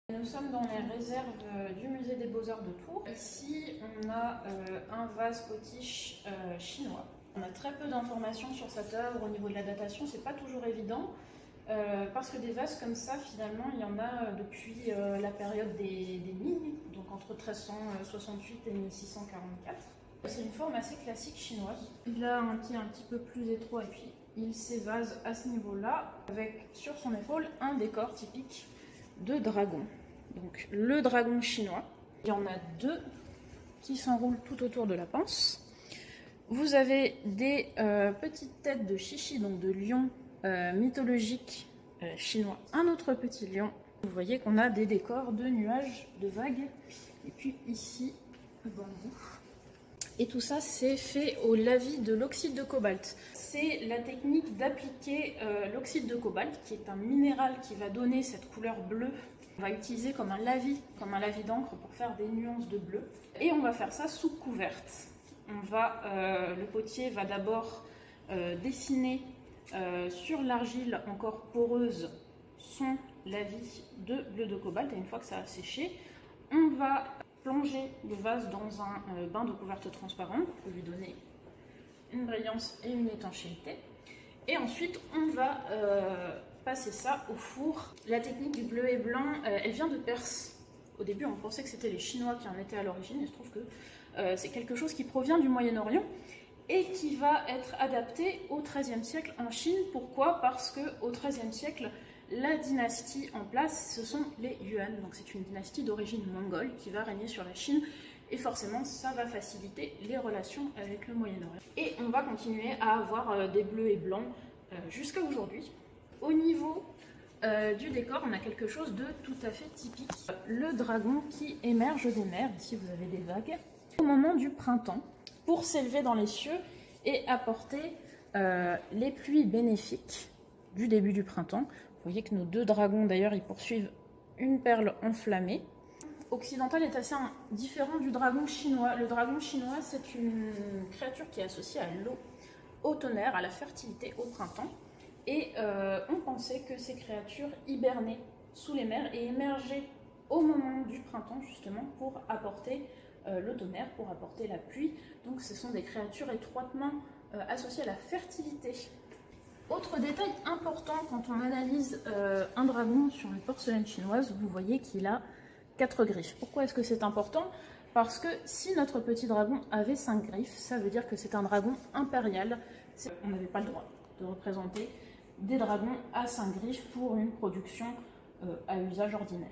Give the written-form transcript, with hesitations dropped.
Nous sommes dans les réserves du musée des Beaux-Arts de Tours. Ici, on a un vase potiche chinois. On a très peu d'informations sur cette œuvre au niveau de la datation, c'est pas toujours évident. Parce que des vases comme ça, finalement, il y en a depuis la période des Ming, donc entre 1368 et 1644. C'est une forme assez classique chinoise. Il a un pied un petit peu plus étroit et puis il s'évase à ce niveau-là, avec sur son épaule un décor typique de dragon. Donc le dragon chinois. Il y en a deux qui s'enroulent tout autour de la panse. Vous avez des petites têtes de chichi, donc de lion mythologique chinois. Un autre petit lion. Vous voyez qu'on a des décors de nuages, de vagues. Et puis ici, le bambou. Et tout ça, c'est fait au lavis de l'oxyde de cobalt. C'est la technique d'appliquer l'oxyde de cobalt, qui est un minéral qui va donner cette couleur bleue. On va utiliser comme un lavis d'encre pour faire des nuances de bleu. Et on va faire ça sous couverte. Le potier va d'abord dessiner sur l'argile encore poreuse son lavis de bleu de cobalt. Et une fois que ça a séché, on va plonger le vase dans un bain de couverte transparent pour lui donner une brillance et une étanchéité. Et ensuite, on va passer ça au four. La technique du bleu et blanc, elle vient de Perse. Au début, on pensait que c'était les Chinois qui en étaient à l'origine, et je trouve que c'est quelque chose qui provient du Moyen-Orient et qui va être adapté au XIIIe siècle en Chine. Pourquoi? Parce qu'au XIIIe siècle, la dynastie en place, ce sont les Yuan. Donc c'est une dynastie d'origine mongole qui va régner sur la Chine. Et forcément, ça va faciliter les relations avec le Moyen-Orient. Et on va continuer à avoir des bleus et blancs jusqu'à aujourd'hui. Au niveau du décor, on a quelque chose de tout à fait typique. Le dragon qui émerge des mers. Ici, vous avez des vagues. Au moment du printemps, pour s'élever dans les cieux et apporter les pluies bénéfiques du début du printemps. Vous voyez que nos deux dragons, d'ailleurs, ils poursuivent une perle enflammée. Occidental est assez différent du dragon chinois. Le dragon chinois, c'est une créature qui est associée à l'eau, au tonnerre, à la fertilité, au printemps. Et on pensait que ces créatures hibernaient sous les mers et émergeaient au moment du printemps, justement, pour apporter le tonnerre, pour apporter la pluie. Donc ce sont des créatures étroitement associées à la fertilité. Autre détail important quand on analyse un dragon sur les porcelaines chinoises, vous voyez qu'il a 4 griffes. Pourquoi est-ce que c'est important? Parce que si notre petit dragon avait 5 griffes, ça veut dire que c'est un dragon impérial. On n'avait pas le droit de représenter des dragons à 5 griffes pour une production à usage ordinaire.